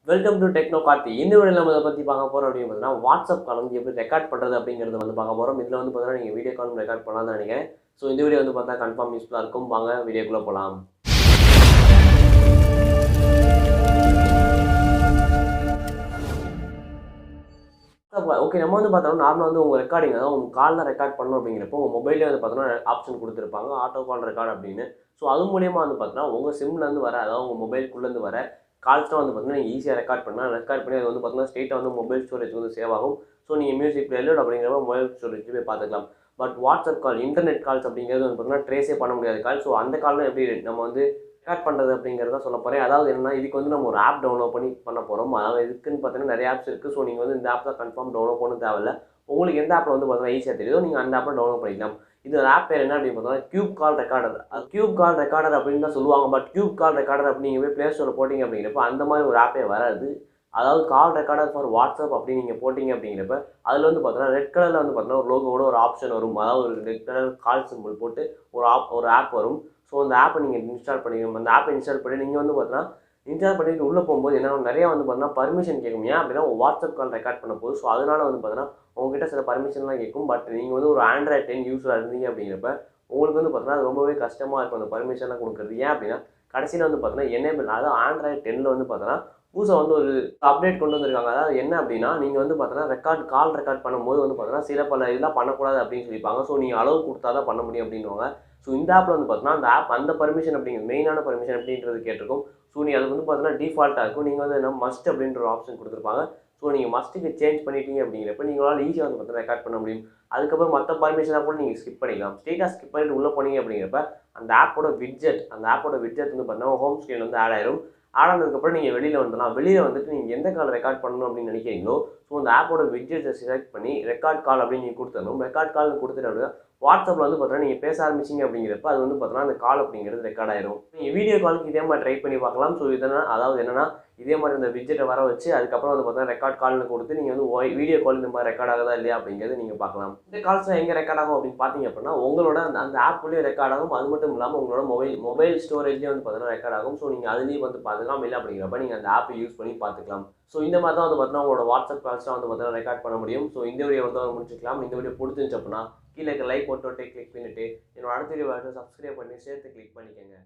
Welcome to techno Karthi. இந்த வீடியோவில் நம்ம இதை பற்றி பார்க்க போகிறோம் அப்படின்னு பார்த்தீங்கன்னா, வாட்ஸ்அப் கால் வந்து எப்படி ரெக்கார்ட் பண்ணுறது அப்படிங்கிறத வந்து பார்க்க போகிறோம். இதில் வந்து பார்த்தீங்கன்னா நீங்கள் வீடியோ கால் ரெக்கார்ட் பண்ணலாம்னு நினைக்கிறேன். ஸோ இந்த வீடியோ வந்து பார்த்தா கன்ஃபார்ம் யூஸ்ஃபுல்லாக இருக்கும். வாங்க வீடியோக்குள்ளே போகலாம். ஓகே, நம்ம வந்து பார்த்தோம்னா நார்மலாக வந்து உங்கள் ரெக்கார்டிங், அதாவது உங்கள் காலில் ரெக்கார்ட் பண்ணணும் அப்படிங்கிறப்போ உங்கள் மொபைலே வந்து பார்த்தோன்னா ஆப்ஷன் கொடுத்துருப்பாங்க, ஆட்டோ கால் ரெக்கார்ட் அப்படின்னு. ஸோ அது மூலியமாக வந்து பார்த்தோன்னா உங்கள் சிம்லேருந்து வர, அதாவது உங்கள் மொபைலுக்குள்ளேருந்து வர கால்ஸ்லாம் வந்து பார்த்தீங்கன்னா நீங்கள் ஈஸியாக ரெக்கார்ட் பண்ணலாம். ரெக்கார்ட் பண்ணி அது வந்து பார்த்தீங்கன்னா ஸ்ட்ரெயிட்டாக வந்து மொபைல் ஸ்டோரேஜ் வந்து சேவ் ஆகும். ஸோ நீங்கள் மியூசிக் பிளேயர் அப்படிங்கிறப்ப மொபைல் ஸ்டோரேஜ் போய் பார்த்துக்கலாம். But WhatsApp call, internet calls அப்படிங்கிறது வந்து பார்த்தீங்கன்னா ட்ரேஸே பண்ண முடியாத கால். ஸோ அந்த கால்லாம் எப்படி நம்ம வந்து ரெக்கார்ட் பண்ணுறது அப்படிங்கிறத சொல்ல போகிறேன். அதாவது என்னன்னா, இதுக்கு வந்து நம்ம ஒரு ஆப் டவுன்லோட் பண்ண போகிறோம். அதாவது இதுக்குன்னு பார்த்தீங்கன்னா நிறைய ஆப்ஸ் இருக்குது. ஸோ நீங்கள் வந்து இந்த ஆப் தான் கன்ஃபார்ம் டவுன்லோட் பண்ண தேவையில்ல. உங்களுக்கு எந்த ஆப்பில் வந்து பார்த்தீங்கன்னா ஈஸியாக தெரியுதோ நீங்கள் அந்த ஆப்பில் டவுன்லோட் பண்ணிக்கலாம். இது ஒரு ஆப் பேர் என்ன அப்படின்னு பார்த்தோம்னா கியூப் கால் ரெக்கார்டர். அது கியூப் கால் ரெக்கார்டர் அப்படின்னு தான் சொல்லுவாங்க. பட் கியூப் கால் ரெக்கார்டர் அப்படிங்கிறப்ப ப்ளே ஸ்டோரில் போட்டிங்க அப்படிங்கிறப்ப அந்த மாதிரி ஒரு ஆப்பே வராது. அதாவது கால் ரெக்கார்டர் ஃபார் வாட்ஸ்அப் அப்படின்னு நீங்கள் போட்டிங்க அப்படிங்கிறப்ப அதில் வந்து பார்த்தீங்கன்னா ரெட் கலரில் வந்து பார்த்தீங்கன்னா ஒரு லோகோட ஒரு ஆப்ஷன் வரும். அதாவது ஒரு ரெட் கலர் கால் சிம்பிள் போட்டு ஒரு ஆப் வரும். ஸோ அந்த ஆப்பை நீங்கள் இன்ஸ்டால் பண்ணிக்கணும். அந்த ஆப்பை இன்ஸ்டால் பண்ணி நீங்கள் வந்து பார்த்தீங்கன்னா இன்ஸ்டால் பண்ணிட்டு உள்ளே போகும்போது என்ன நிறையா வந்து பார்த்தீங்கன்னா பர்மிஷன் கேட்கும். ஏன் அப்படின்னா வாட்ஸ்அப் கால் ரெக்கார்ட் பண்ண போது. ஸோ அதனால வந்து பார்த்தீங்கன்னா உங்ககிட்ட சில பர்மிஷன்லாம் கேட்கும். பட் நீங்கள் வந்து ஒரு ஆண்ட்ராய்ட் 10 யூஸராக இருந்தீங்க அப்படிங்கிறப்ப உங்களுக்கு வந்து பார்த்தீங்கன்னா அது ரொம்பவே கஷ்டமாக இருக்கும் அந்த பர்மிஷன்லாம் கொடுக்குறது. ஏன் அப்படின்னா கடைசியில் வந்து பார்த்தீங்கன்னா எனேபிள், அதாவது ஆண்ட்ராய்ட் 10ல் வந்து பார்த்தீங்கன்னா புதுசாக வந்து ஒரு அப்டேட் கொண்டு வந்திருக்காங்க. அதாவது என்ன அப்படின்னா நீங்கள் வந்து பார்த்தீங்கன்னா கால் ரெக்கார்ட் பண்ணும்போது வந்து பார்த்தீங்கன்னா சில பல இதெல்லாம் பண்ணக்கூடாது அப்படின்னு சொல்லியிருப்பாங்க. ஸோ நீங்கள் அளவு கொடுத்தா தான் பண்ண முடியும் அப்படின்னுவாங்க. ஸோ இந்த ஆப்பில் வந்து பார்த்தீங்கன்னா அந்த ஆப் அந்த பர்மிஷன் அப்படிங்கிறது மெயினான பர்மிஷன் அப்படின்றது கேட்டிருக்கும். ஸோ நீ அது வந்து பார்த்தீங்கன்னா டிஃபால்ட்டாக இருக்கும். நீங்கள் வந்து என்ன மஸ்ட் அப்படின்ற ஒரு ஆப்ஷன் கொடுத்துருப்பாங்க. ஸோ நீங்கள் மஸ்ட்டுக்கு சேஞ்ச் பண்ணிட்டீங்க அப்படிங்கிறப்ப நீங்களால் ஈஸியாக வந்து பார்த்தீங்கன்னா ரெக்கார்ட் பண்ண முடியும். அதுக்கப்புறம் மற்ற பர்மிஷனாக கூட நீங்கள் ஸ்கிப் பண்ணிக்கலாம். ஸ்ட்ரெயிட்டாக ஸ்கிப் பண்ணிட்டு உள்ளே போனீங்க அப்படிங்கிறப்ப அந்த ஆப்போட விட்ஜெட் வந்து பார்த்தீங்கன்னா ஹோம் ஸ்க்ரீன் வந்து ஆட் ஆயிரும். ஆட் ஆனதுக்கப்புறம் நீங்கள் வெளியில் வந்துடலாம். வெளியில் வந்துட்டு நீங்கள் எந்த கால் ரெக்கார்ட் பண்ணணும் அப்படின்னு நினைக்கிறீங்களோ ஸோ அந்த ஆப்போட விட்ஜெட்டை செலக்ட் பண்ணி ரெக்கார்ட் கால் அப்படின்னு நீங்கள் கொடுத்துடணும். ரெக்கார்ட் கால் கொடுத்துட்டு வாட்ஸ்அப்பில் வந்து பார்த்தீங்கன்னா நீங்கள் பேச ஆரம்பிச்சிங்க அப்படிங்கிறப்ப அது வந்து பார்த்தீங்கன்னா அந்த கால் அப்படிங்கிறது ரெக்கார்ட் ஆயிரும். நீங்கள் வீடியோ காலுக்கு இதே மாதிரி ட்ரை பண்ணி பார்க்கலாம். ஸோ இதனால் அதாவது என்னன்னா இதே மாதிரி இந்த விட்ஜெட்டை வர வச்சு அதுக்கப்புறம் வந்து பார்த்தீங்கன்னா ரெக்கார்ட் கால்னு கொடுத்து நீங்கள் வந்து வீடியோ கால் இந்த மாதிரி ரெக்கார்ட் ஆகுதா இல்லையா அப்படிங்கிறது நீங்கள் பார்க்கலாம். இந்த கால்ஸ்லாம் எங்கே ரெக்கார்ட் ஆகும் அப்படின்னு பார்த்தீங்க அப்படின்னா உங்களோட அந்த ஆப்லேயே ரெக்கார்ட் ஆகும். அது மட்டும் இல்லாமல் உங்களோட மொபைல் ஸ்டோரேஜ்லேயே வந்து பார்த்தீங்கன்னா ரெக்கார்ட் ஆகும். ஸோ நீங்கள் அதுலேயும் வந்து பார்த்துக்கலாம். இல்லை அப்படிங்கிறப்ப நீங்கள் அந்த ஆப்பை யூஸ் பண்ணி பார்த்துக்கலாம். ஸோ இந்த மாதிரி தான் வந்து பார்த்தீங்கன்னா உங்களோட வாட்ஸ்அப் கால்ஸ்லாம் வந்து பார்த்தீங்கன்னா ரெக்கார்ட் பண்ண முடியும். ஸோ இந்த வீடியோ வந்து முடிச்சுக்கலாம். இந்த வீடியோ பிடிச்சிருந்துச்சு அப்படின்னா கீழே லைக் போட்டு கிளிக் பண்ணிவிட்டு என்னோட அடுத்த வீடியோ சப்ஸ்கிரைப் பண்ணி சேர்த்து கிளிக் பண்ணிக்கோங்க.